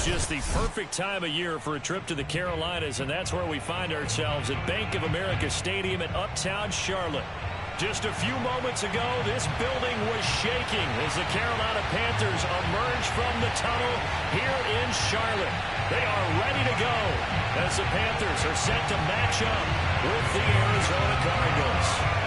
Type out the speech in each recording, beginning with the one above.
It's just the perfect time of year for a trip to the Carolinas, and that's where we find ourselves at Bank of America Stadium in Uptown Charlotte. Just a few moments ago, this building was shaking as the Carolina Panthers emerged from the tunnel here in Charlotte. They are ready to go as the Panthers are set to match up with the Arizona Cardinals.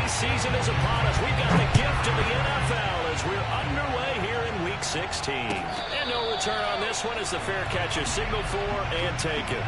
Season is upon us. We've got the gift of the NFL as we're underway here in Week 16. And no return on this one as the fair catch is signaled for and taken.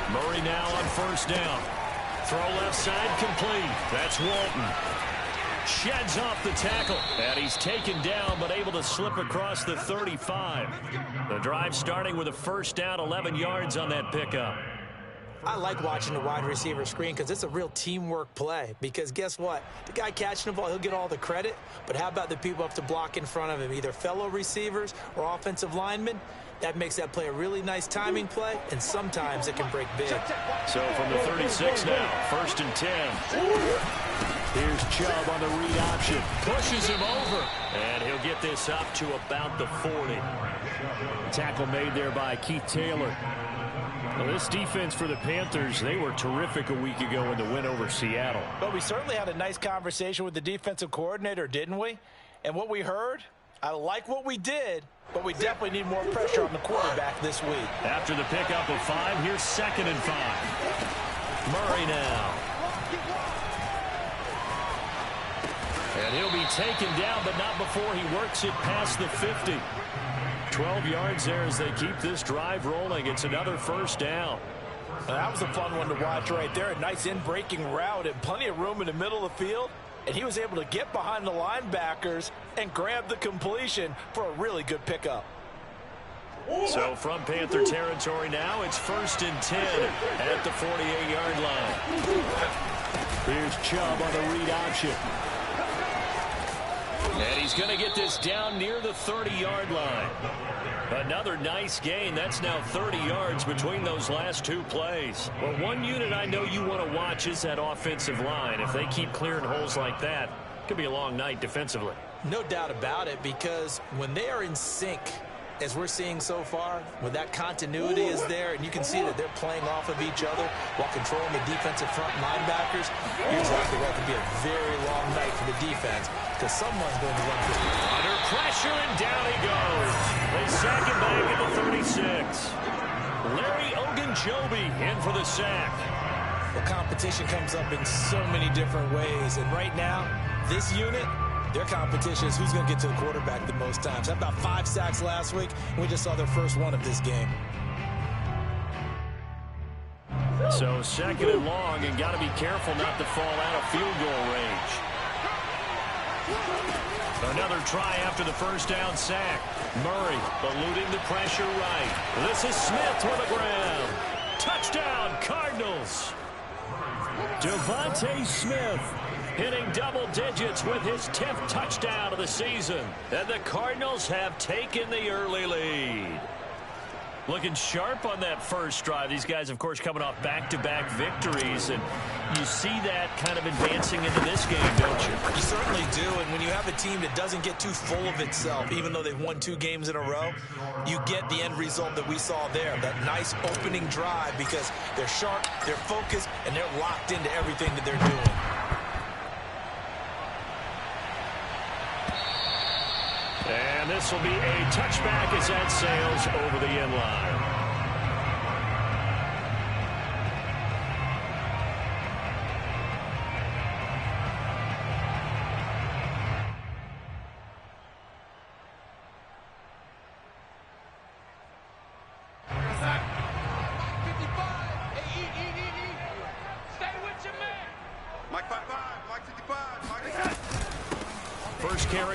Murray now on first down. Throw left side complete. That's Walton. Sheds off the tackle. And he's taken down but able to slip across the 35. The drive starting with a first down, 11 yards on that pickup. I like watching the wide receiver screen because it's a real teamwork play. Because guess what? The guy catching the ball, he'll get all the credit. But how about the people up to block in front of him, either fellow receivers or offensive linemen? That makes that play a really nice timing play, and sometimes it can break big. So from the 36 now, first and 10. Here's Chubb on the read option. Pushes him over, and he'll get this up to about the 40. Tackle made there by Keith Taylor. Well, this defense for the Panthers, they were terrific a week ago in the win over Seattle. But we certainly had a nice conversation with the defensive coordinator, didn't we? And what we heard, I like what we did, but we definitely need more pressure on the quarterback this week. After the pickup of 5, here's 2nd and 5. Murray now. And he'll be taken down, but not before he works it past the 50. 12 yards there as they keep this drive rolling. It's another first down. That was a fun one to watch right there. A nice in-breaking route and plenty of room in the middle of the field. And he was able to get behind the linebackers and grab the completion for a really good pickup. So from Panther territory now, it's 1st and 10 at the 48-yard line. Here's Chubb on the read option. And he's going to get this down near the 30-yard line. Another nice gain. That's now 30 yards between those last two plays. Well, one unit I know you want to watch is that offensive line. If they keep clearing holes like that, it could be a long night defensively. No doubt about it, because when they are in sync, as we're seeing so far, when that continuity is there, and you can see that they're playing off of each other while controlling the defensive front linebackers, you're exactly right. It could be a very long night for the defense because someone's going to run through. Under pressure, and down he goes. They sack him back at the 36. Larry Ogunjobi in for the sack. The competition comes up in so many different ways, and right now, this unit, their competition is who's going to get to the quarterback the most times. Had about 5 sacks last week, and we just saw their first one of this game. So 2nd and long, and got to be careful not to fall out of field goal range. Another try after the first down sack. Murray eluding the pressure right. This is Smith with the ground. Touchdown, Cardinals. Devontae Smith hitting double digits with his 10th touchdown of the season. And the Cardinals have taken the early lead. Looking sharp on that first drive. These guys, of course, coming off back-to-back victories. And you see that kind of advancing into this game, don't you? You certainly do. And when you have a team that doesn't get too full of itself, even though they've won 2 games in a row, you get the end result that we saw there. That nice opening drive because they're sharp, they're focused, and they're locked into everything that they're doing. And this will be a touchback as that sails over the end line.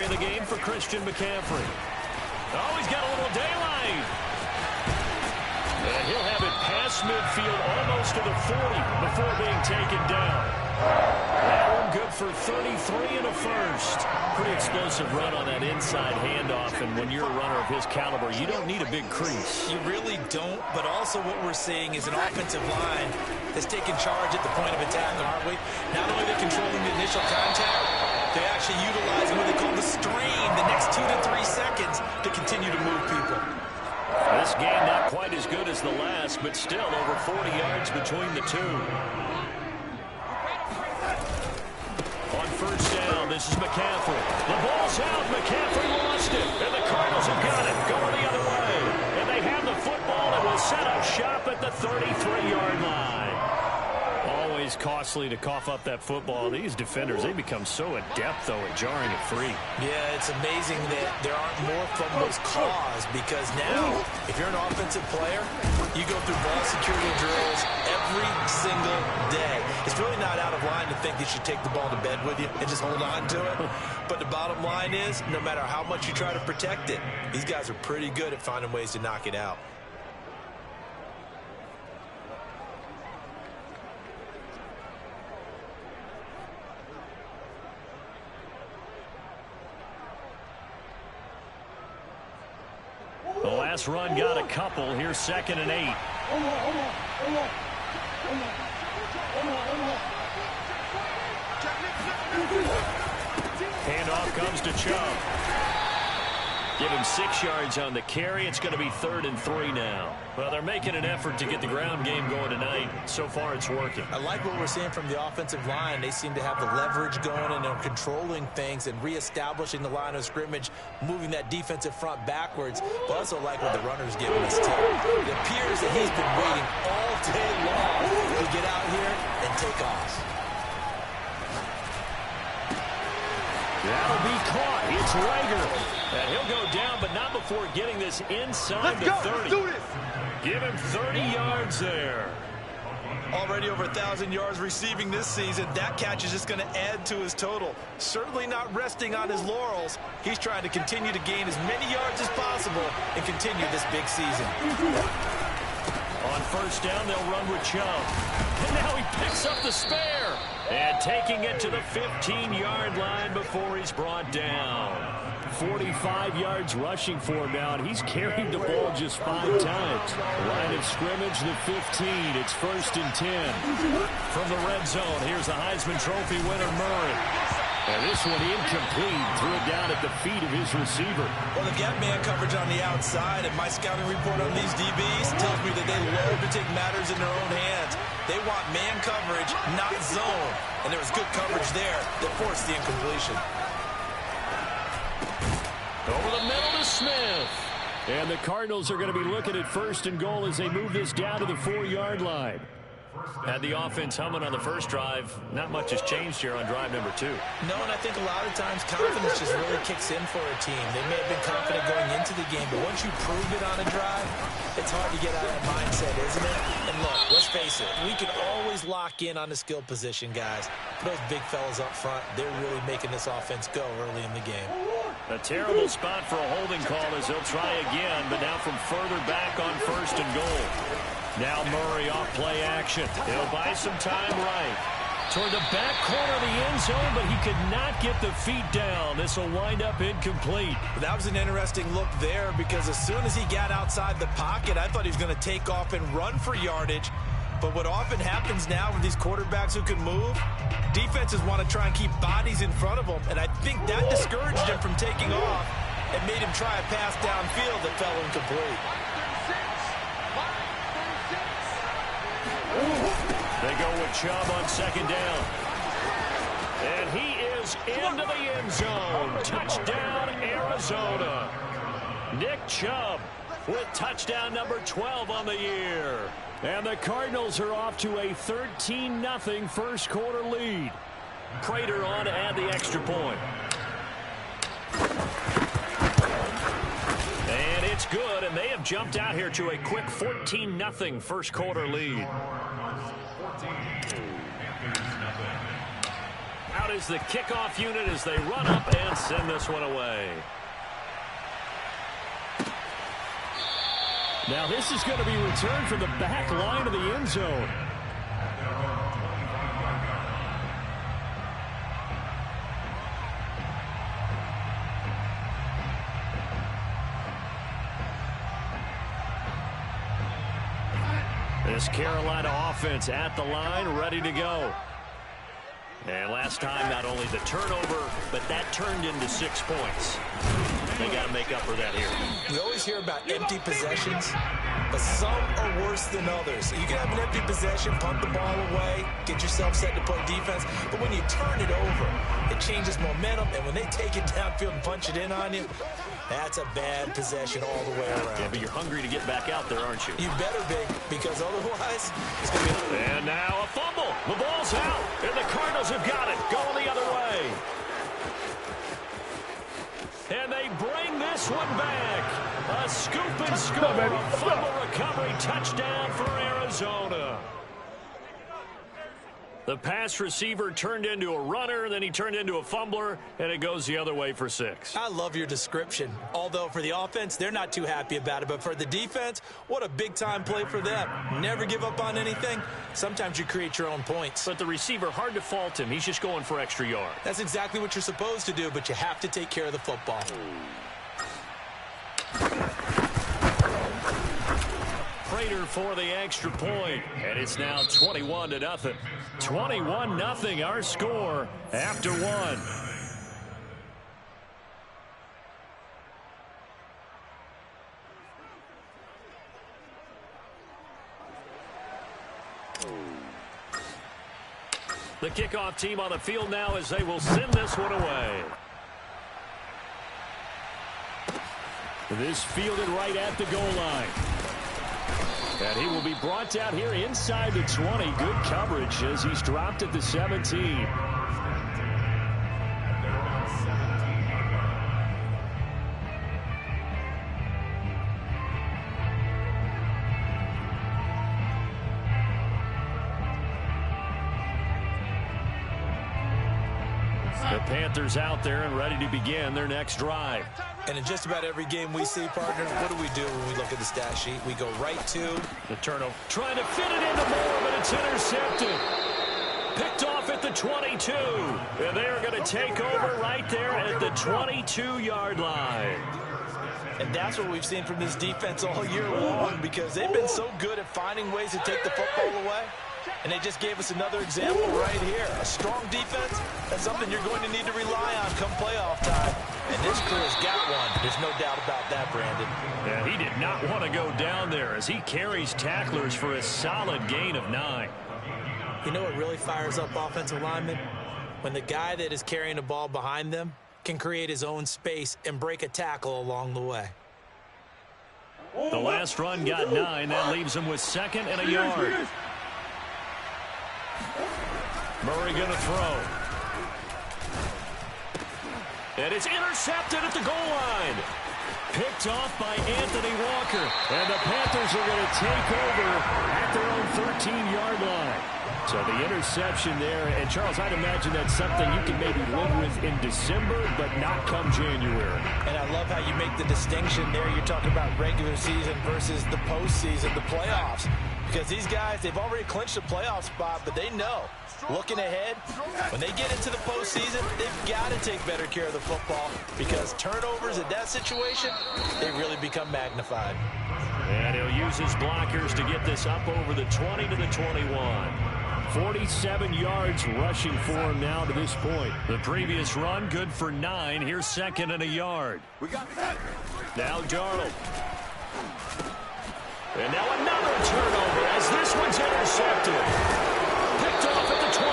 carry of the game for Christian McCaffrey. Oh, he's got a little daylight. And he'll have it past midfield almost to the 40 before being taken down. That one good for 33 and a first. Pretty explosive run on that inside handoff, and when you're a runner of his caliber, you don't need a big crease. You really don't, but also what we're seeing is an offensive line that's taking charge at the point of attack, aren't we? Not only are they controlling the initial contact, they're actually utilizing what they call the strain, the next 2 to 3 seconds, to continue to move people. This game not quite as good as the last, but still over 40 yards between the two. On first down, this is McCaffrey. The ball's out. McCaffrey lost it. And the Cardinals have got it. Going the other way. And they have the football and will set up shop at the 33-yard line. Always costly to cough up that football. These defenders, they become so adept, though, at jarring it free. Yeah, it's amazing that there aren't more fumbles caused, because now, if you're an offensive player, you go through ball security drills every single day. It's really not out of line to think that you should take the ball to bed with you and just hold on to it. But the bottom line is, no matter how much you try to protect it, these guys are pretty good at finding ways to knock it out. The last run got a couple. Here's 2nd and 8. Handoff comes to Chubb. Give him 6 yards on the carry. It's going to be 3rd and 3 now. Well, they're making an effort to get the ground game going tonight. So far, it's working. I like what we're seeing from the offensive line. They seem to have the leverage going, and they're controlling things and reestablishing the line of scrimmage, moving that defensive front backwards. But I also like what the runner's giving us, too. It appears that he's been waiting all day long to get out here and take off. That'll be caught. It's Rager. And he'll go down, but not before getting this inside the 30. Let's do this. Give him 30 yards there. Already over 1,000 yards receiving this season. That catch is just going to add to his total. Certainly not resting on his laurels. He's trying to continue to gain as many yards as possible and continue this big season. On first down, they'll run with Chubb. And now he picks up the spare. And taking it to the 15-yard line before he's brought down. 45 yards rushing for him now, and he's carried the ball just 5 times. Line of scrimmage, the 15. It's 1st and 10. From the red zone, here's the Heisman Trophy winner, Murray. And this one incomplete. Threw it down at the feet of his receiver. Well, the gap man coverage on the outside, and my scouting report on these DBs tells me that they love to take matters in their own hands. They want man coverage, not zone. And there was good coverage there that forced the incompletion. Over the middle to Smith. And the Cardinals are going to be looking at 1st and goal as they move this down to the 4-yard line. Had the offense humming on the first drive. Not much has changed here on drive number 2. No, and I think a lot of times confidence just really kicks in for a team. They may have been confident going into the game, but once you prove it on a drive, it's hard to get out of that mindset, isn't it? And look, let's face it, we can always lock in on the skill position, guys. But those big fellas up front, they're really making this offense go early in the game. A terrible spot for a holding call as they'll try again, but now from further back on 1st and goal. Now Murray off play action. He'll buy some time right. Toward the back corner of the end zone, but he could not get the feet down. This will wind up incomplete. That was an interesting look there, because as soon as he got outside the pocket, I thought he was going to take off and run for yardage. But what often happens now with these quarterbacks who can move, defenses want to try and keep bodies in front of them, and I think that discouraged him from taking off and made him try a pass downfield that fell incomplete. They go with Chubb on 2nd down. And he is into the end zone. Touchdown, Arizona. Nick Chubb with touchdown number 12 on the year. And the Cardinals are off to a 13-0 first quarter lead. Prater on to add the extra point. And it's good, and they have jumped out here to a quick 14-0 first quarter lead. Out is the kickoff unit as they run up and send this one away. Now this is going to be returned from the back line of the end zone. This Carolina offense at the line, ready to go. And last time, not only the turnover, but that turned into 6 points. They got to make up for that here. We always hear about empty possessions, but some are worse than others. You can have an empty possession, punt the ball away, get yourself set to play defense, but when you turn it over, it changes momentum, and when they take it downfield and punch it in on you, that's a bad possession all the way around. Yeah, but you're hungry to get back out there, aren't you? You better be, because otherwise, it's going to be... And now a fumble. The ball's out, and the Cardinals have got it. Going the other way. And they bring this one back. A scoop and score. A fumble recovery touchdown for Arizona. The pass receiver turned into a runner, then he turned into a fumbler, and it goes the other way for 6. I love your description. Although for the offense, they're not too happy about it. But for the defense, what a big-time play for them. Never give up on anything. Sometimes you create your own points. But the receiver, hard to fault him. He's just going for extra yards. That's exactly what you're supposed to do, but you have to take care of the football. Prater for the extra point, and it's now 21-0. 21-0 our score after 1. The kickoff team on the field now as they will send this one away. This fielded right at the goal line. And he will be brought down here inside the 20. Good coverage as he's dropped at the 17. The Panthers out there and ready to begin their next drive. And in just about every game we see, partner, what do we do when we look at the stat sheet? We go right to the turnover. Trying to fit it into Moore, but it's intercepted. Picked off at the 22. And they are going to take over right there at the 22-yard line. And that's what we've seen from this defense all year long, because they've been so good at finding ways to take the football away. And they just gave us another example right here. A strong defense, that's something you're going to need to rely on come playoff time. And this crew has got one. There's no doubt about that, Brandon. Yeah, he did not want to go down there as he carries tacklers for a solid gain of 9. You know what really fires up offensive linemen? When the guy that is carrying the ball behind them can create his own space and break a tackle along the way. The last run got 9. That leaves him with 2nd and a yard. Murray going to throw. And it's intercepted at the goal line. Picked off by Anthony Walker. And the Panthers are going to take over at their own 13-yard line. So the interception there. And, Charles, I'd imagine that's something you can maybe live with in December, but not come January. And I love how you make the distinction there. You're talking about regular season versus the postseason, the playoffs. Because these guys, they've already clinched a playoff spot, but they know, looking ahead, when they get into the postseason, they've got to take better care of the football because turnovers in that situation, they really become magnified. And he'll use his blockers to get this up over the 20 to the 21. 47 yards rushing for him now to this point. The previous run, good for 9. Here's 2nd and a yard. Now Darnold. And now another turnover as this one's intercepted. Picked off at the 28.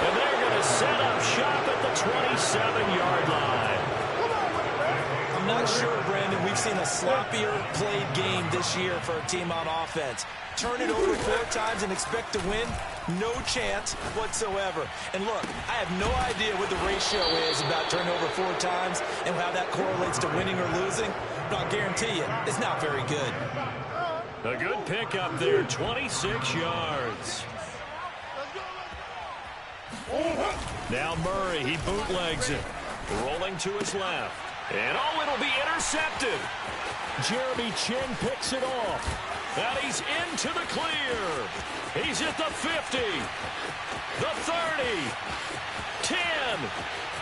And they're going to set up shop at the 27-yard line. I'm not sure, Brandon, we've seen a sloppier played game this year for a team on offense. Turn it over 4 times and expect to win? No chance whatsoever. And look, I have no idea what the ratio is about turnover 4 times and how that correlates to winning or losing. But I'll guarantee you, it's not very good. A good pickup there, 26 yards. Now Murray, he bootlegs it. Rolling to his left. And oh, it'll be intercepted. Jeremy Chin picks it off. And he's into the clear. He's at the 50. The 30. 10.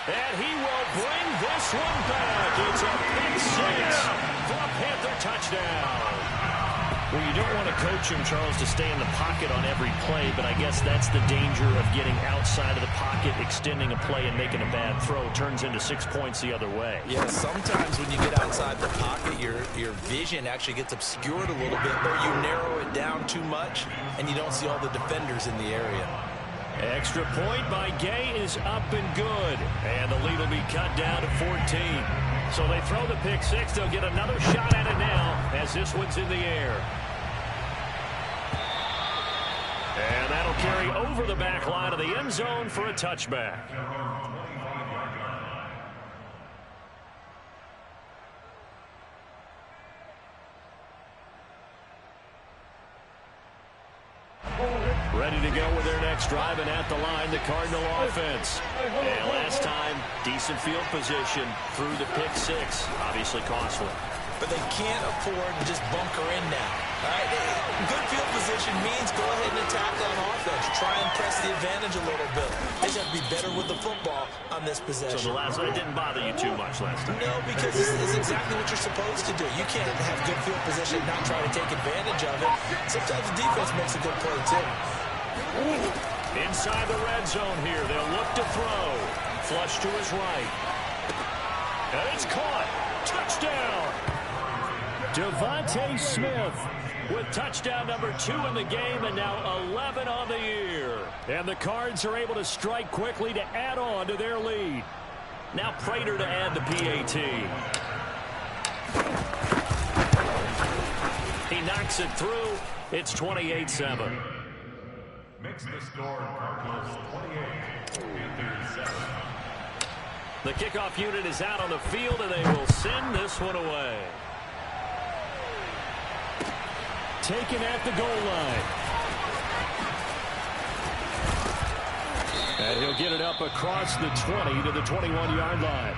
And he will bring this one back. It's a pick six for a Panther touchdown. Well, you don't want to coach him, Charles, to stay in the pocket on every play, but I guess that's the danger of getting outside of the pocket, extending a play, and making a bad throw. Turns into 6 points the other way. Yeah, sometimes when you get outside the pocket, your vision actually gets obscured a little bit, or you narrow it down too much, and you don't see all the defenders in the area. Extra point by Gay is up and good. And the lead will be cut down to 14. So they throw the pick six. They'll get another shot at it now as this one's in the air. And that'll carry over the back line of the end zone for a touchback. Ready to go with their next drive, and at the line, the Cardinal offense. And last time, decent field position through the pick six. Obviously costly. But they can't afford to just bunker in now. All right? Good field position means go ahead and attack on offense. Try and press the advantage a little bit. They just have to be better with the football on this possession. So the last one didn't bother you too much last time? No, because this is exactly what you're supposed to do. You can't have good field position and not try to take advantage of it. Sometimes the defense makes a good play, too. Inside the red zone here. They'll look to throw. Flush to his right. And it's caught. Touchdown. Devontae Smith with touchdown number 2 in the game, and now 11 on the year. And the Cards are able to strike quickly to add on to their lead. Now Prater to add the PAT. He knocks it through. It's 28-7. Makes the score Cardinals 28, Panthers 7. The kickoff unit is out on the field, and they will send this one away. Taken at the goal line. And he'll get it up across the 20 to the 21-yard line.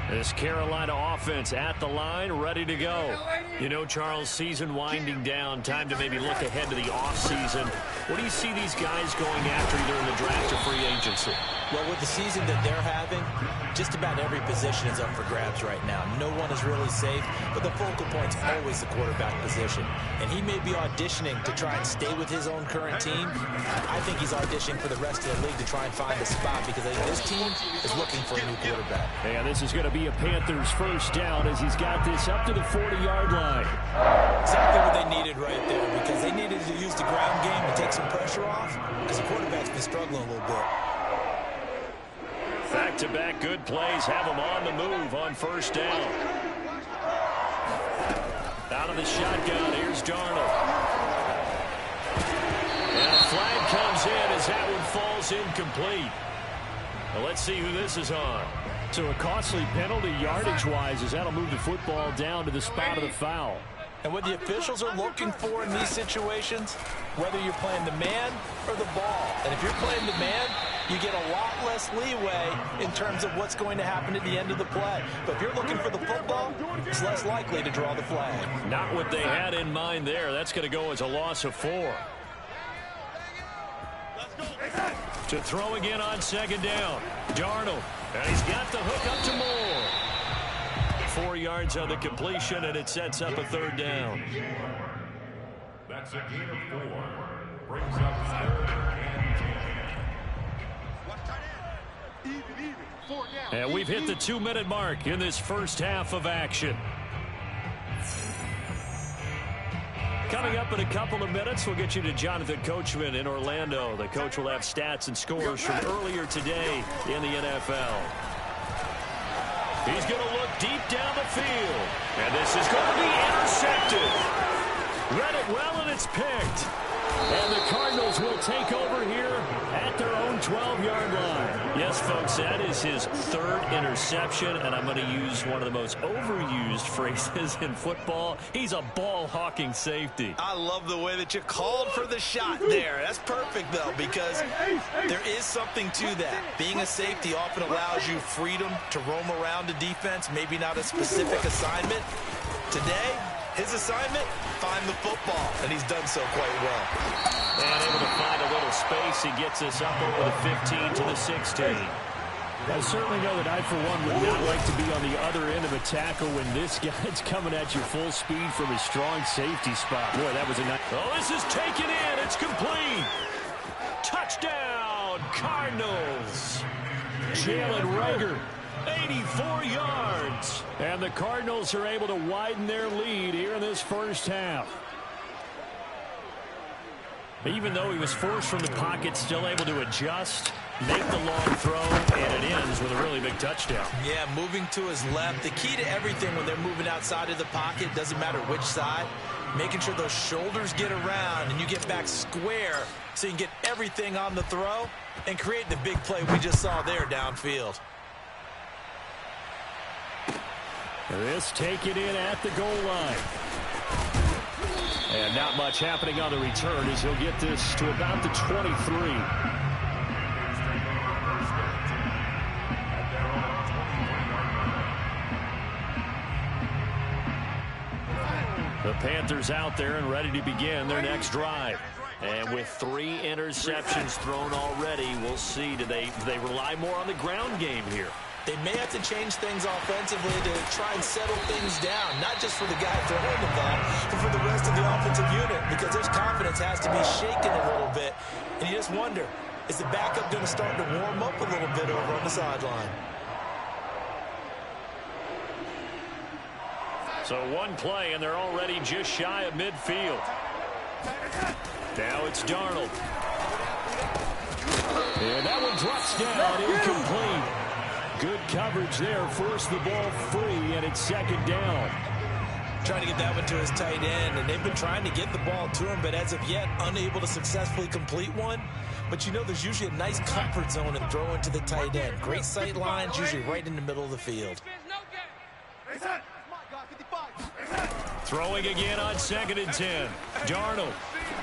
This Carolina offense at the line, ready to go. You know, Charles, season winding down, time to maybe look ahead to the offseason. What do you see these guys going after either in the draft or free agency? Well, with the season that they're having, just about every position is up for grabs right now. No one is really safe, but the focal point's always the quarterback position. And he may be auditioning to try and stay with his own current team. I think he's auditioning for the rest of the league to try and find a spot because I think this team is looking for a new quarterback. And this is going to be a Panthers first down as he's got this up to the 40-yard line. Exactly what they needed right there, because they needed to use the ground game to take some pressure off because the quarterback's been struggling a little bit. Back-to-back good plays have him on the move on first down. Out of the shotgun, here's Darnold. And a flag comes in as that one falls incomplete. Well, let's see who this is on. So a costly penalty yardage-wise as that'll move the football down to the spot of the foul. And what the officials are looking for in these situations, whether you're playing the man or the ball. And if you're playing the man, you get a lot less leeway in terms of what's going to happen at the end of the play. But if you're looking for the football, it's less likely to draw the flag. Not what they had in mind there. That's going to go as a loss of 4. To throw again on second down. Darnold. And he's got the hook up to Moore. 4 yards on the completion, and it sets up a third down. That's a gain of 4. Brings up 3rd and 10. And we've hit the 2-minute mark in this first half of action. Coming up in a couple of minutes, we'll get you to Jonathan Coachman in Orlando. The coach will have stats and scores from earlier today in the NFL. He's going to look deep down the field. And this is going to be intercepted. Read it well, and it's picked. And the Cardinals will take over here at their own 12-yard line. Yes, folks, that is his third interception, and I'm going to use one of the most overused phrases in football. He's a ball-hawking safety. I love the way that you called for the shot there. That's perfect, though, because there is something to that. Being a safety often allows you freedom to roam around the defense, maybe not a specific assignment. Today, his assignment, find the football, and he's done so quite well. And able to find a little space. He gets us up over the 15 to the 16. I certainly know that I, for one, would not like to be on the other end of a tackle when this guy's coming at you full speed from his strong safety spot. Boy, that was a nice... Oh, this is taken in. It's complete. Touchdown, Cardinals. Jalen Reagor, 84 yards. And the Cardinals are able to widen their lead here in this first half. Even though he was forced from the pocket, still able to adjust, make the long throw, and it ends with a really big touchdown. Yeah, moving to his left. The key to everything when they're moving outside of the pocket, doesn't matter which side, making sure those shoulders get around and you get back square so you can get everything on the throw and create the big play we just saw there downfield. This taken in at the goal line. And not much happening on the return as he'll get this to about the 23. The Panthers out there and ready to begin their next drive. And with 3 interceptions thrown already, we'll see. Do they rely more on the ground game here? They may have to change things offensively to try and settle things down, not just for the guy throwing the ball, but for the rest of the offensive unit, because their confidence has to be shaken a little bit. And you just wonder, is the backup going to start to warm up a little bit over on the sideline? So one play, and they're already just shy of midfield. Now it's Darnold. And that one drops down, incomplete. Good coverage there, forced the ball free, and it's second down. Trying to get that one to his tight end, and they've been trying to get the ball to him, but as of yet, unable to successfully complete one. But you know, there's usually a nice comfort zone in throwing to the tight end. Great sight lines, usually right in the middle of the field. Throwing again on 2nd and 10. Darnold.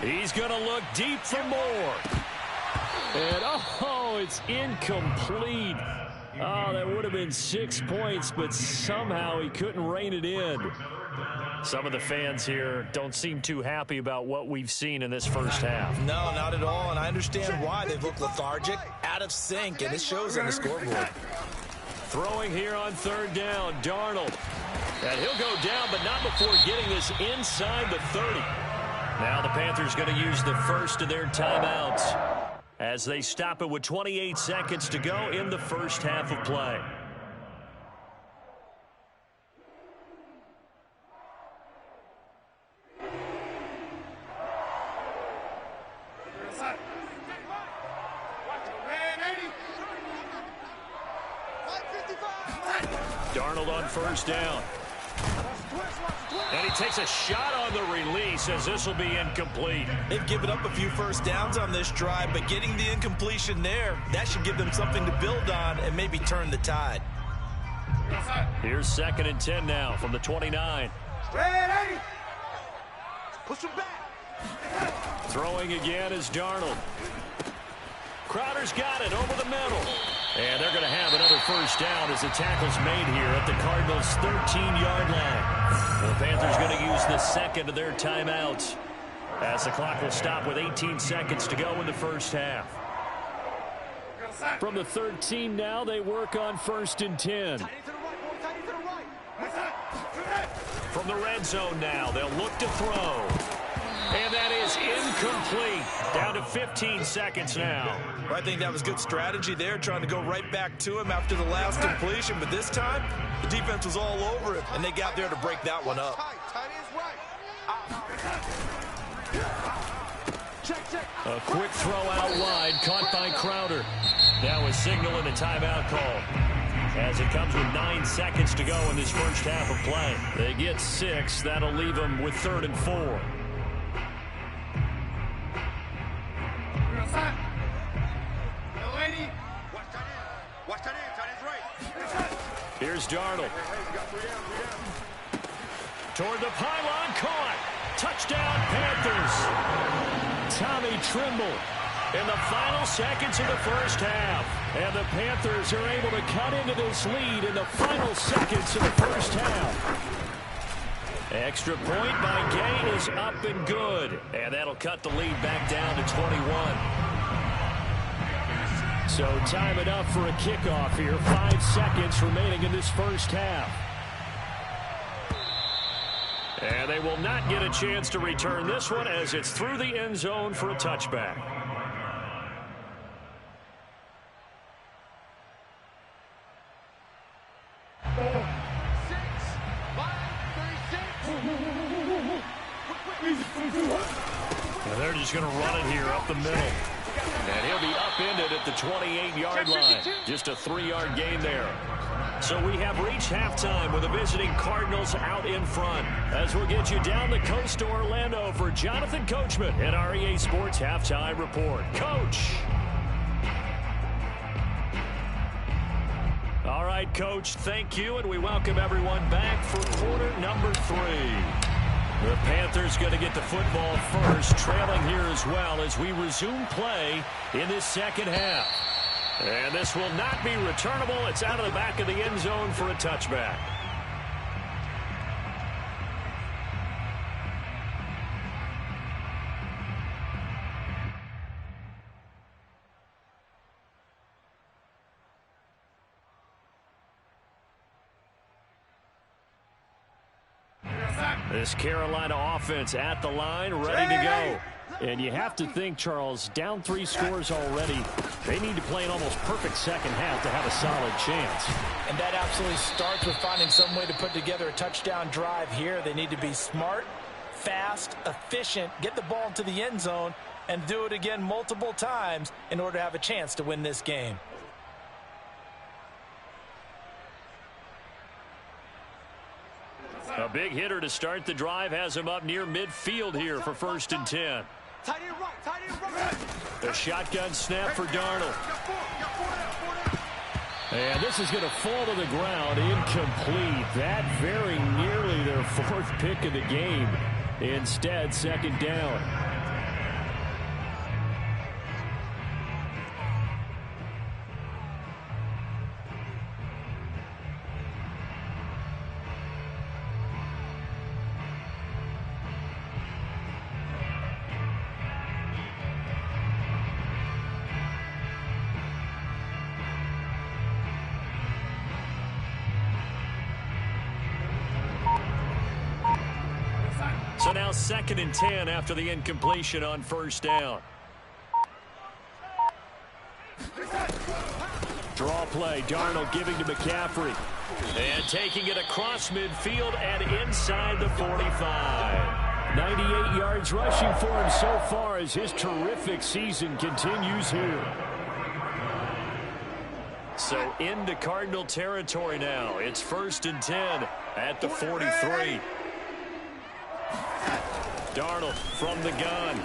He's going to look deep for more. And, oh, it's incomplete. Oh, that would have been 6 points, but somehow he couldn't rein it in. Some of the fans here don't seem too happy about what we've seen in this first half. No, not at all, and I understand why. They've looked lethargic, out of sync, and it shows on the scoreboard. Throwing here on 3rd down, Darnold. And he'll go down, but not before getting this inside the 30. Now the Panthers going to use the first of their timeouts as they stop it with 28 seconds to go in the first half of play. Darnold on 1st down. And he takes a shot on the release as this will be incomplete. They've given up a few first downs on this drive, but getting the incompletion there, that should give them something to build on and maybe turn the tide. Here's 2nd and 10 now from the 29. Push him back. Throwing again is Darnold. Crowder's got it over the middle. And they're going to have another first down as the tackle's made here at the Cardinals' 13-yard line. The Panthers going to use the second of their timeouts as the clock will stop with 18 seconds to go in the first half. From the 13 now, they work on 1st and 10. From the red zone now, they'll look to throw. And that is incomplete. Down to 15 seconds now. Well, I think that was good strategy there, trying to go right back to him after the last completion. But this time, the defense was all over him, and they got there to break that one up. A quick throw out wide, caught by Crowder. Now a signal and a timeout call as it comes with 9 seconds to go in this first half of play. They get 6. That'll leave them with 3rd and 4. Here's Darnold. Toward the pylon, caught. Touchdown, Panthers. Tommy Trimble in the final seconds of the first half. And the Panthers are able to cut into this lead in the final seconds of the first half. Extra point by Gay is up and good. And that'll cut the lead back down to 21. So time it up for a kickoff here. 5 seconds remaining in this first half. And they will not get a chance to return this one as it's through the end zone for a touchback. And they're just going to run it here up the middle. And he'll be upended at the 28-yard line. Just a 3-yard gain there. So we have reached halftime with the visiting Cardinals out in front. As we'll get you down the coast to Orlando for Jonathan Coachman at our EA Sports Halftime Report. Coach. All right, Coach, thank you, and we welcome everyone back for quarter number 3. The Panthers going to get the football first, trailing here as well as we resume play in this second half. And this will not be returnable. It's out of the back of the end zone for a touchback. This Carolina offense at the line, ready to go. And you have to think, Charles, down 3 scores already. They need to play an almost perfect second half to have a solid chance. And that absolutely starts with finding some way to put together a touchdown drive here. They need to be smart, fast, efficient, get the ball into the end zone, and do it again multiple times in order to have a chance to win this game. A big hitter to start the drive has him up near midfield here for 1st and 10. A shotgun snap for Darnold. And this is going to fall to the ground, incomplete. That very nearly their 4th pick of the game. Instead, 2nd down. So now 2nd and 10 after the incompletion on 1st down. Draw play. Darnold giving to McCaffrey. And taking it across midfield and inside the 45. 98 yards rushing for him so far as his terrific season continues here. So into Cardinal territory now. It's 1st and 10 at the 43. Darnold from the gun.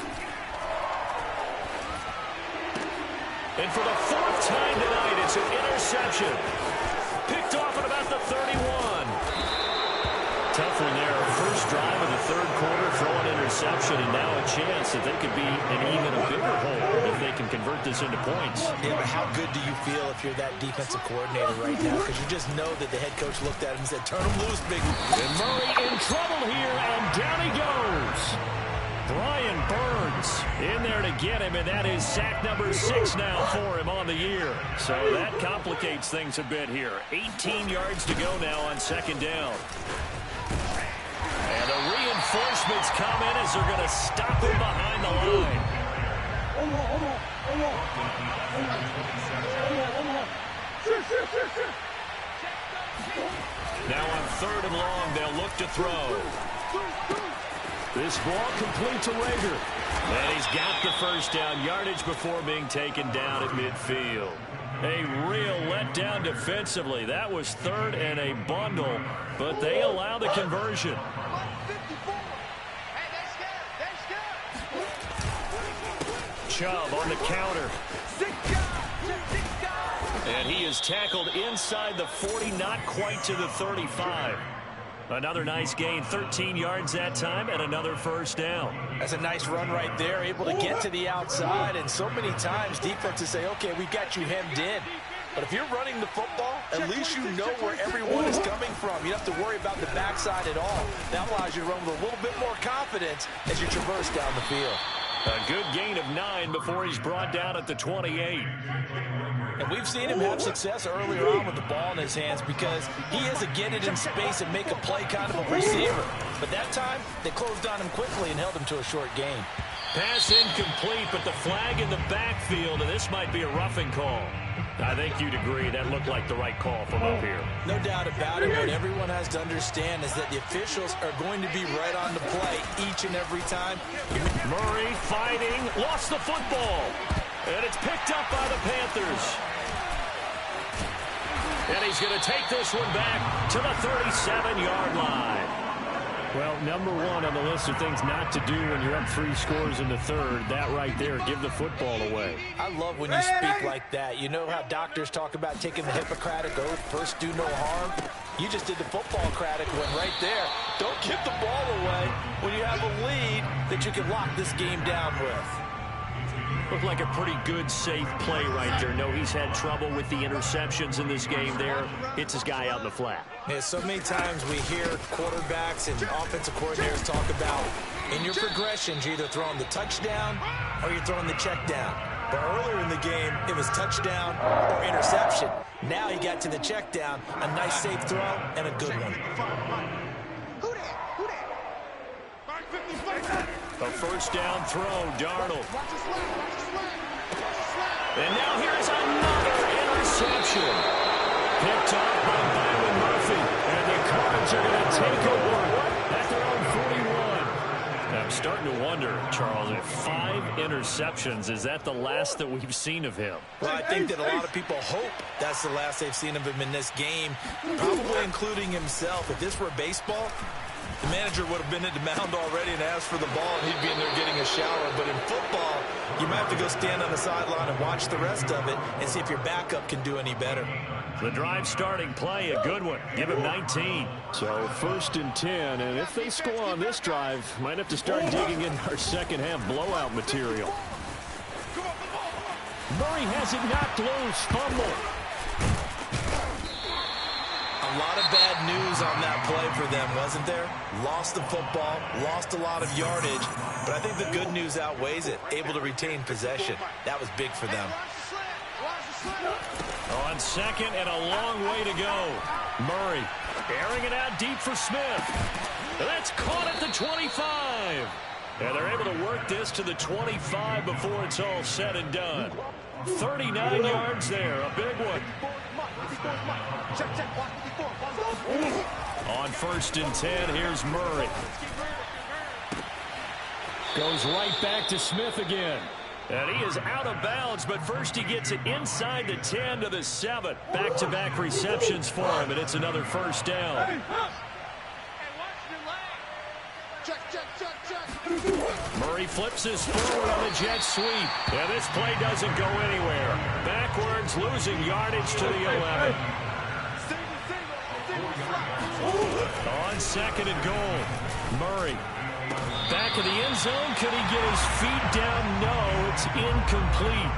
And for the 4th time tonight, it's an interception. Picked off at about the 31. Tough one there. First drive of the 3rd quarter, throw an interception, and now a chance that they could be in even a bigger hole if they can convert this into points. Yeah, but how good do you feel if you're that defensive coordinator right now? Because you just know that the head coach looked at him and said, turn him loose, big. And Murray in trouble here, and down he goes. Brian Burns in there to get him, and that is sack number 6 now for him on the year. So that complicates things a bit here. 18 yards to go now on 2nd down. And the reinforcements come in as they're going to stop him behind the line. Now on 3rd and long, they'll look to throw. This ball complete to Rager. And he's got the 1st down yardage before being taken down at midfield. A real letdown defensively. That was 3rd and a bundle, but they allow the conversion. Chubb on the counter. And he is tackled inside the 40, not quite to the 35. Another nice gain, 13 yards that time, and another first down. That's a nice run right there, able to get to the outside. And so many times defenses say, okay, we've got you hemmed in. But if you're running the football, at least you know where everyone is coming from. You don't have to worry about the backside at all. That allows you to run with a little bit more confidence as you traverse down the field. A good gain of 9 before he's brought down at the 28. And we've seen him have success earlier on with the ball in his hands because he is a get it in space and make a play kind of a receiver. But that time, they closed on him quickly and held him to a short gain. Pass incomplete, but the flag in the backfield, and this might be a roughing call. I think you'd agree that looked like the right call from up here. No doubt about it. What everyone has to understand is that the officials are going to be right on the play each and every time. Murray fighting, lost the football. And it's picked up by the Panthers. And he's going to take this one back to the 37-yard line. Well, number one on the list of things not to do when you're up 3 scores in the third, that right there, give the football away. I love when you speak like that. You know how doctors talk about taking the Hippocratic oath, first do no harm? You just did the football-cratic one right there. Don't give the ball away when you have a lead that you can lock this game down with. Looked like a pretty good, safe play right there. No, he's had trouble with the interceptions in this game there. Hits his guy out in the flat. Yeah, so many times we hear quarterbacks and offensive coordinators talk about in your progressions, you're either throwing the touchdown or you're throwing the check down. But earlier in the game, it was touchdown or interception. Now he got to the check down, a nice safe throw, and a good one. A first down throw, Darnold. And now here's another interception. Picked off by Byron Murphy. And the Cards are going to take over at their own 41. I'm starting to wonder, Charles, if 5 interceptions, is that the last that we've seen of him? Well, I think that a lot of people hope that's the last they've seen of him in this game, probably including himself. If this were baseball, the manager would have been at the mound already and asked for the ball, and he'd be in there getting a shower. But in football, you might have to go stand on the sideline and watch the rest of it and see if your backup can do any better. The drive starting play, a good one. Give him 19. So first and 10, and if they score on this drive, might have to start digging in our second half blowout material. Murray has it knocked loose, fumble. A lot of bad news on that play for them, wasn't there? Lost the football, lost a lot of yardage, but I think the good news outweighs it. Able to retain possession. That was big for them. On second and a long way to go. Murray airing it out deep for Smith. That's caught at the 25. And they're able to work this to the 25 before it's all said and done. 39 yards there, a big one. On first and 10, here's Murray. Goes right back to Smith again. And he is out of bounds, but first he gets it inside the 10 to the 7. Back-to-back receptions for him, and it's another first down. Murray flips his forward on the jet sweep. And this play doesn't go anywhere. Backwards, losing yardage to the 11. On second and goal, Murray. Back of the end zone. Could he get his feet down? No, it's incomplete.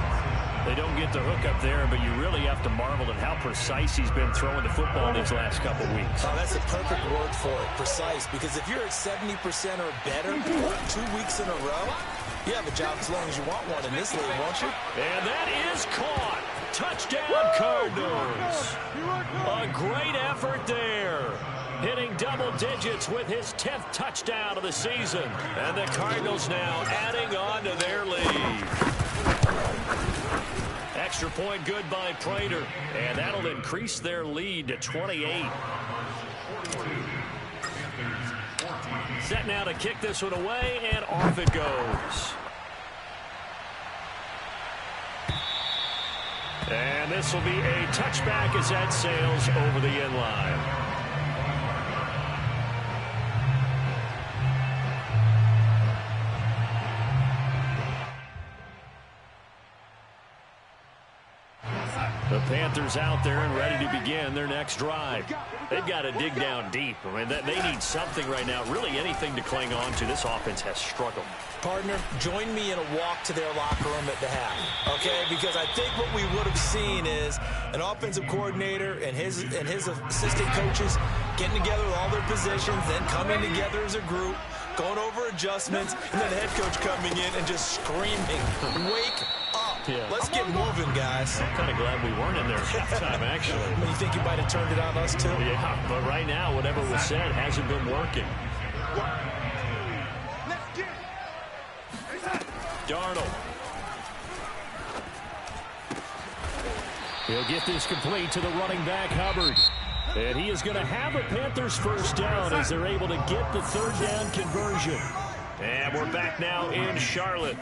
They don't get the hook up there, but you really have to marvel at how precise he's been throwing the football these last couple weeks. Oh, that's a perfect word for it, precise, because if you're at 70% or better 2 weeks in a row, you have a job as long as you want one in this league, won't you? And that is caught. Touchdown, Cardinals. A great effort there. Hitting double digits with his 10th touchdown of the season. And the Cardinals now adding on to their lead. Extra point good by Prater. And that'll increase their lead to 28. Set now to kick this one away, and off it goes. And this will be a touchback as that sails over the end line. The Panthers out there and ready to begin their next drive. They've got to dig down deep. I mean, they need something right now, really anything to cling on to. This offense has struggled. Partner, join me in a walk to their locker room at the half, okay? Because I think what we would have seen is an offensive coordinator and his assistant coaches getting together with all their positions, then coming together as a group, going over adjustments, and then the head coach coming in and just screaming, "Wake up. Yeah. Let's get moving, guys." I'm kind of glad we weren't in there at halftime, actually. You think you might have turned it on us, too? Yeah, but right now, whatever was said hasn't been working. Darnold. He'll get this complete to the running back, Hubbard. And he is going to have a Panthers first down as they're able to get the third down conversion. And we're back now in Charlotte.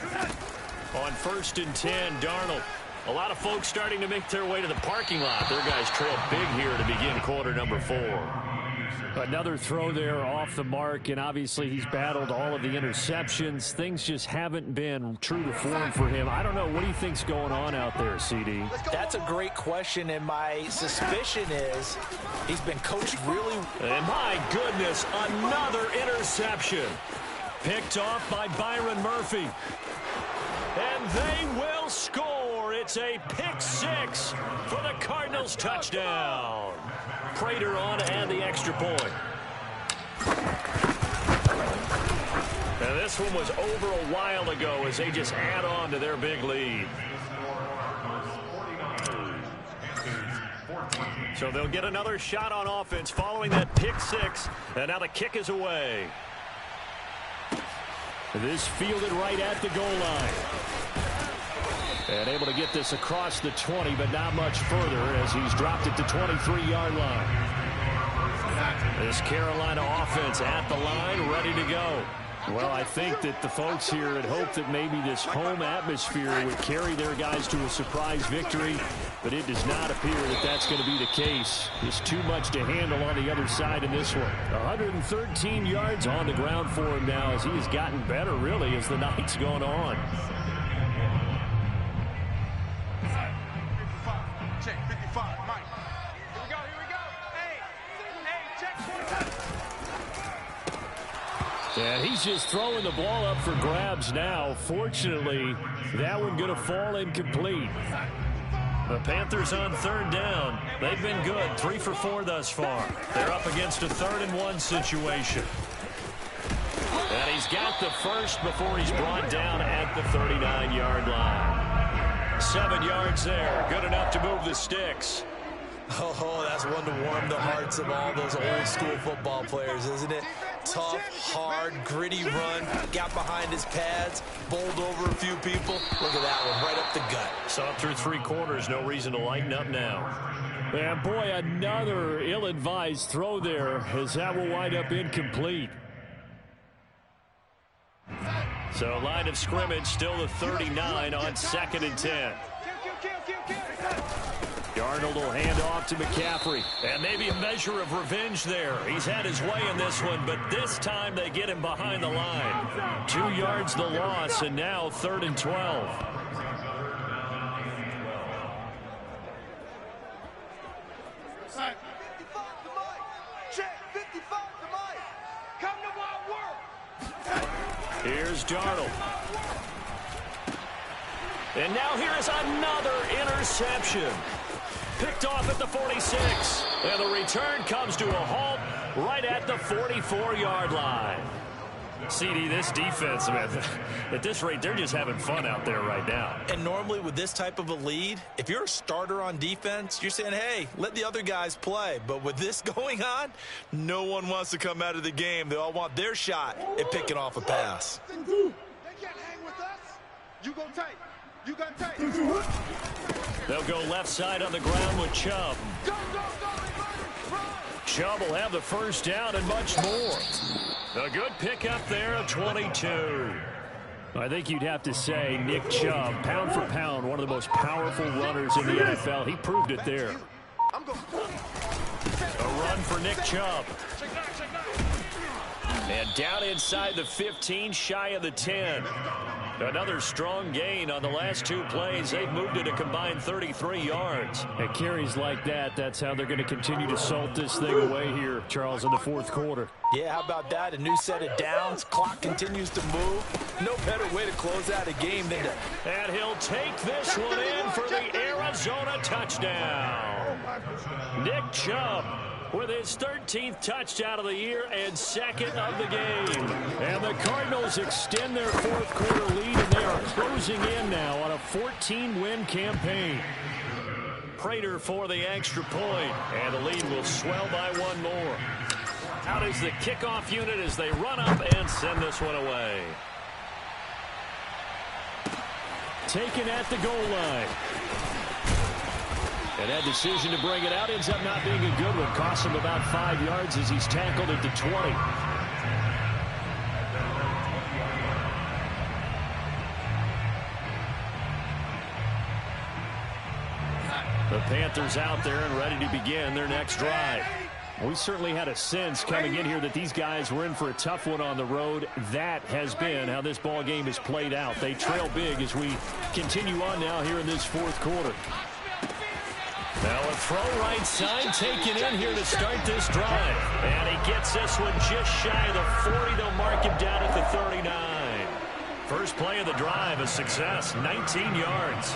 On 1st and 10, Darnold. A lot of folks starting to make their way to the parking lot. Their guys trail big here to begin quarter number 4. Another throw there off the mark, and obviously he's battled all of the interceptions. Things just haven't been true to form for him. I don't know. What do you think's going on out there, CD? That's a great question, and my suspicion is he's been coached really. And my goodness, another interception. Picked off by Byron Murphy. And they will score. It's a pick 6 for the Cardinals touchdown. Prater on to add the extra point. And this one was over a while ago as they just add on to their big lead. So they'll get another shot on offense following that pick 6. And now the kick is away. This fielded right at the goal line. And able to get this across the 20, but not much further as he's dropped it to 23-yard line. This Carolina offense at the line, ready to go. Well, I think that the folks here had hoped that maybe this home atmosphere would carry their guys to a surprise victory, but it does not appear that that's going to be the case. Just too much to handle on the other side in this one. 113 yards on the ground for him now as he has gotten better, really, as the night's gone on. Check 55, Mike. Here we go, here we go. Hey, check 45. And he's just throwing the ball up for grabs now. Fortunately, that one going to fall incomplete. The Panthers on 3rd down. They've been good, 3 for 4 thus far. They're up against a 3rd and 1 situation. And he's got the first before he's brought down at the 39-yard line. 7 yards there. Good enough to move the sticks. Oh, that's one to warm the hearts of all those old school football players, isn't it? Tough, hard, gritty run. Got behind his pads, bowled over a few people. Look at that one, right up the gut. Saw it through 3 quarters. No reason to lighten up now. And boy, another ill-advised throw there as that will wind up incomplete. So line of scrimmage still the 39 on 2nd and 10. Darnold will hand off to McCaffrey. And maybe a measure of revenge there. He's had his way in this one, but this time they get him behind the line. 2 yards the loss, and now 3rd and 12. Here's Darnold. And now here is another interception. Picked off at the 46. And the return comes to a halt right at the 44-yard line. CD, this defense, man, at this rate, they're just having fun out there right now. And normally with this type of a lead, if you're a starter on defense, you're saying, hey, let the other guys play. But with this going on, no one wants to come out of the game. They all want their shot at picking off a pass. They can't hang with us. You go tight. You got tight. They'll go left side on the ground with Chubb. Go, run. Chubb will have the first down and much more. A good pickup there at 22. I think you'd have to say Nick Chubb, pound for pound, one of the most powerful runners in the NFL. He proved it there. A run for Nick Chubb. And down inside the 15, shy of the 10. Another strong gain on the last 2 plays. They've moved it a combined 33 yards. At carries like that, that's how they're going to continue to salt this thing away here, Charles, in the fourth quarter. Yeah, how about that? A new set of downs. Clock continues to move. No better way to close out a game than to... And he'll take this one in for the Arizona touchdown. Nick Chubb with his 13th touchdown of the year and 2nd of the game. And the Cardinals extend their fourth quarter lead, and they are closing in now on a 14-win campaign. Prater for the extra point, and the lead will swell by 1 more. Out is the kickoff unit as they run up and send this one away. Taken at the goal line. And that decision to bring it out ends up not being a good one. Costs him about 5 yards as he's tackled at the 20. The Panthers out there and ready to begin their next drive. We certainly had a sense coming in here that these guys were in for a tough one on the road. That has been how this ball game has played out. They trail big as we continue on now here in this fourth quarter. Now a throw right side taken in here to start this drive. And he gets this one just shy of the 40. They'll mark him down at the 39. First play of the drive, a success, 19 yards.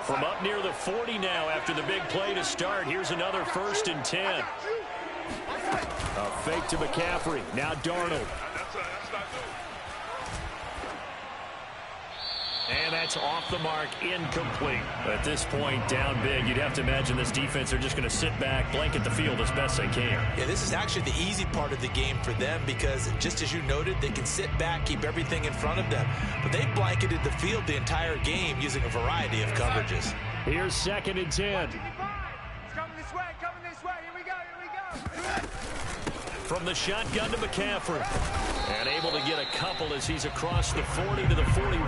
From up near the 40 now after the big play to start. Here's another 1st and 10. A fake to McCaffrey. Now Darnold. And that's off the mark, incomplete. At this point, down big, you'd have to imagine this defense are just going to sit back, blanket the field as best they can. Yeah, this is actually the easy part of the game for them because, just as you noted, they can sit back, keep everything in front of them. But they blanketed the field the entire game using a variety of coverages. Here's 2nd and 10. It's coming this way, here we go. From the shotgun to McCaffrey. And able to get a couple as he's across the 40 to the 41.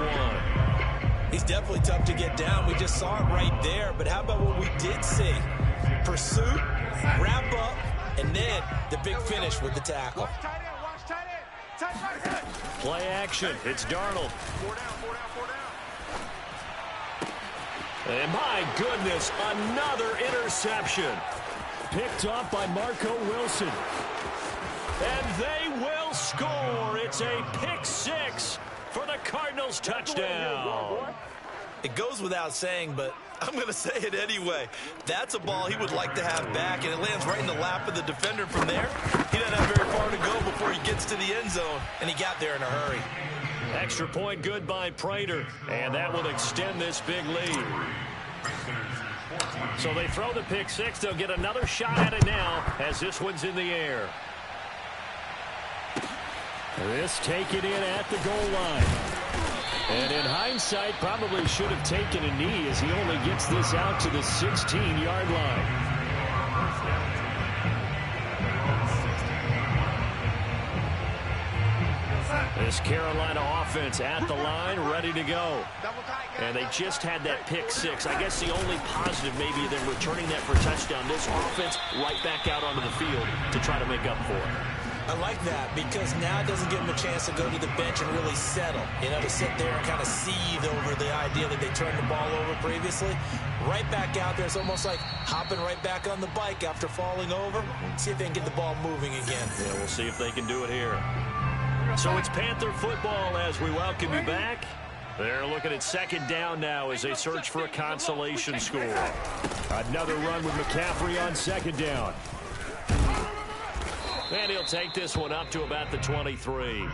He's definitely tough to get down. We just saw it right there. But how about what we did see? Pursuit, wrap up, and then the big finish with the tackle. Watch tight end. Tight right. Play action. It's Darnold. 4 down. And my goodness, another interception. Picked off by Marco Wilson. And they will score. It's a pick 6 for the Cardinals touchdown. It goes without saying, but I'm going to say it anyway. That's a ball he would like to have back, and it lands right in the lap of the defender from there. He doesn't have very far to go before he gets to the end zone, and he got there in a hurry. Extra point good by Prater, and that will extend this big lead. So they throw the pick 6. They'll get another shot at it now as this one's in the air. This taken in at the goal line. And in hindsight, probably should have taken a knee as he only gets this out to the 16-yard line. This Carolina offense at the line, ready to go. And they just had that pick 6. I guess the only positive maybe than returning that for a touchdown. This offense right back out onto the field to try to make up for it. I like that because now it doesn't give them a chance to go to the bench and really settle. You know, to sit there and kind of seethe over the idea that they turned the ball over previously. Right back out there. It's almost like hopping right back on the bike after falling over. See if they can get the ball moving again. Yeah, we'll see if they can do it here. So it's Panther football as we welcome you back. They're looking at 2nd down now as they search for a consolation score. Another run with McCaffrey on 2nd down. And he'll take this one up to about the 23.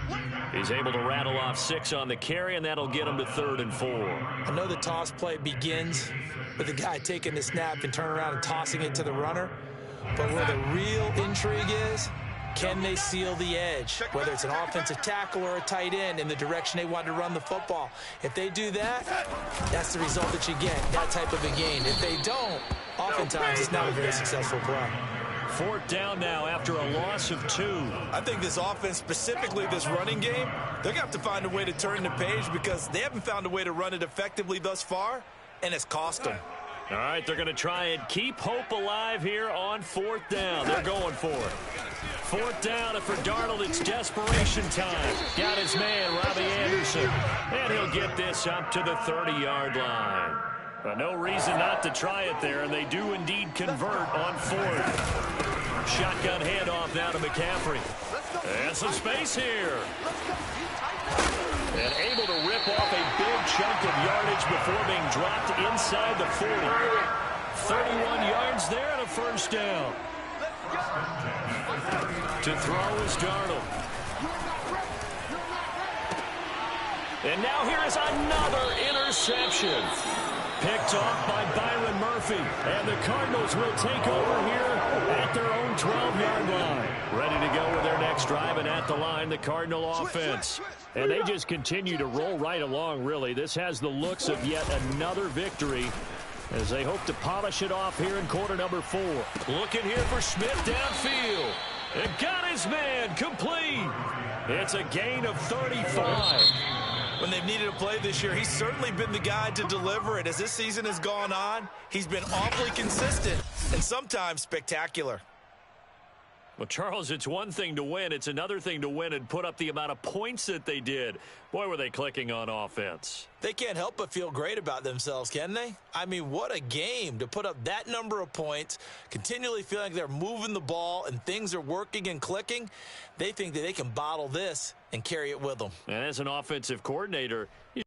He's able to rattle off 6 on the carry, and that'll get him to 3rd and 4. I know the toss play begins with the guy taking the snap and turning around and tossing it to the runner. But where the real intrigue is, can they seal the edge? Whether it's an offensive tackle or a tight end in the direction they want to run the football. If they do that, that's the result that you get, that type of a gain. If they don't, oftentimes it's not a very successful play. 4th down now after a loss of 2. I think this offense, specifically this running game, they're going to have to find a way to turn the page because they haven't found a way to run it effectively thus far, and it's cost them. All right, they're going to try and keep hope alive here on 4th down. They're going for it. 4th down, and for Darnold, it's desperation time. Got his man, Robbie Anderson. And he'll get this up to the 30-yard line. No reason not to try it there, and they do indeed convert on 4th. Shotgun handoff now to McCaffrey. And some space here. And able to rip off a big chunk of yardage before being dropped inside the 40. 31 yards there and a first down. To throw is Darnold. And now here is another interception. Picked off by Byron Murphy. And the Cardinals will take over here at their own 12-yard line. Ready to go with their next drive, and at the line, the Cardinal offense. And they just continue to roll right along, really. This has the looks of yet another victory as they hope to polish it off here in quarter number 4. Looking here for Smith downfield. And got his man complete. It's a gain of 35. When they've needed a play this year, he's certainly been the guy to deliver it. As this season has gone on, he's been awfully consistent and sometimes spectacular. Well, Charles, it's one thing to win. It's another thing to win and put up the amount of points that they did. Boy, were they clicking on offense. They can't help but feel great about themselves, can they? I mean, what a game to put up that number of points, continually feeling like they're moving the ball and things are working and clicking. They think that they can bottle this and carry it with them. And as an offensive coordinator, you